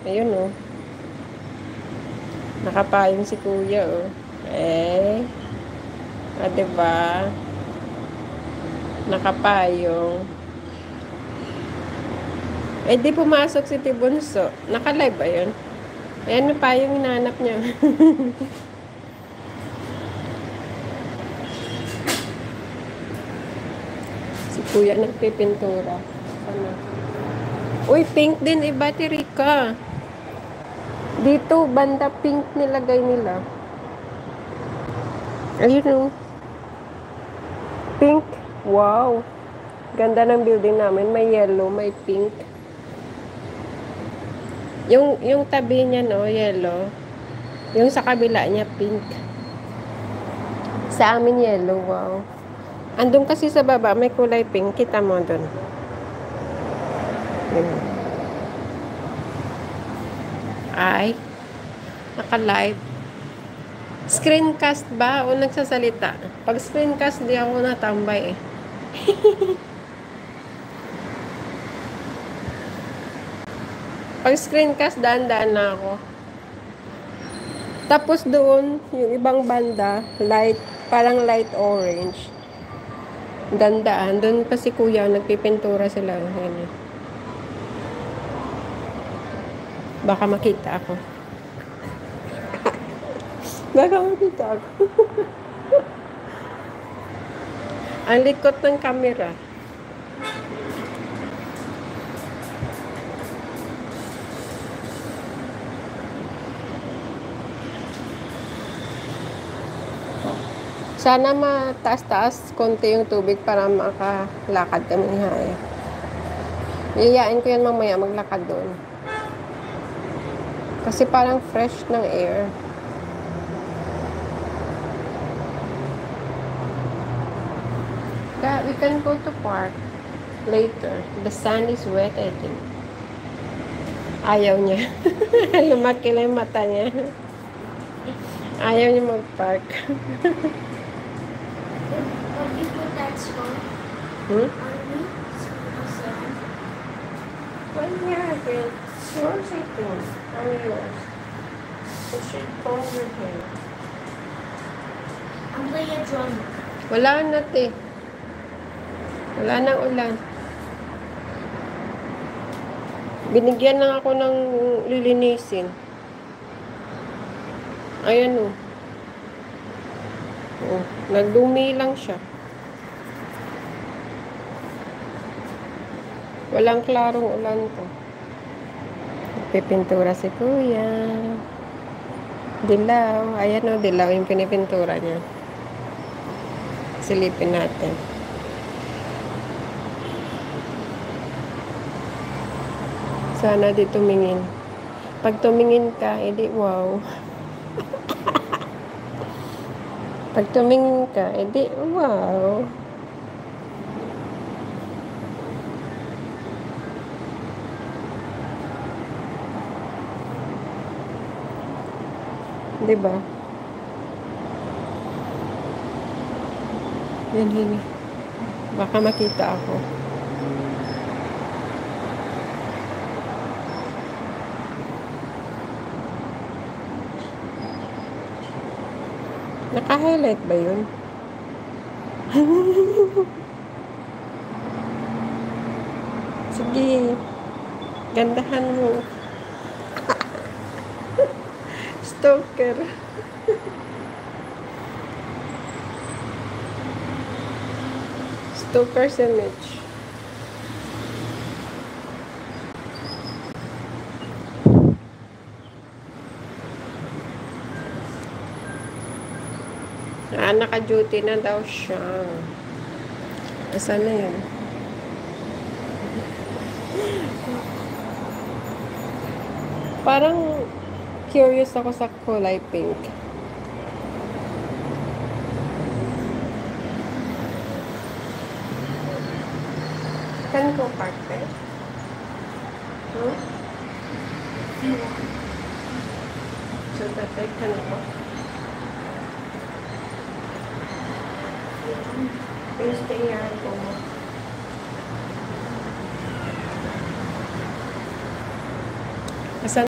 Ayun, oh. Nakapayong si kuya, oh. Diba? Nakapayong. Di pumasok si Tibunso. Naka-live ba yun? Ayan na payong hinahanap niya. Si kuya nagpipintura. Ano? Uy, pink din iba, Tirika. Dito, banda pink nilagay nila. Ayun, oh. Pink. Wow. Ganda ng building namin. May yellow, may pink. Yung tabi niya, no, yellow. Yung sa kabila niya, pink. Sa amin, yellow. Wow. Andun kasi sa baba, may kulay pink. Kita mo dun. Ay. Naka-live. Screencast ba o nagsasalita? Pag screencast, di ako natambay eh. Pag screencast, daan-daan na ako. Tapos doon, yung ibang banda, light, parang light orange. Dandaan. Doon pa si kuya, nagpipintura sila. Ayan. Baka makita ako. Baka makita ako. Ang likot ng camera. Sana mataas-taas konti yung tubig para makalakad kami ni Haya. Iyayain ko yan mamaya maglakad doon. Kasi parang fresh ng air. We can go to park later. The sun is wet, I think. Ayaw niya. Lumaki lang yung mata niya. Ayaw niya mag-park. Hmm? Well, yeah, again. Yours, I think. Ano yours? You should comb your hair. I'm playing a drum. Wala na, te. Wala nang ulan. Binigyan lang ako ng lilinisin. Ayan, oh. Oh, nagdumi lang siya. Walang klarong ulan to. Pipintura si kuya. Dilaw. Ayan, oh, dilaw yung pinipintura niya. Silipin natin. Sana di tumingin. Pag tumingin ka, edi wow. Pag tumingin ka, edi wow. Diba? Yan. Baka makita ako. Naka-highlight ba yun? Sige. Gandahan mo. Stalker. Stalker's image. Naka-duty na daw siya. Asan na yun? Parang curious ako sa kulay pink. Can go park there? Hmm? So that I can walk. Please stay here and go. Asan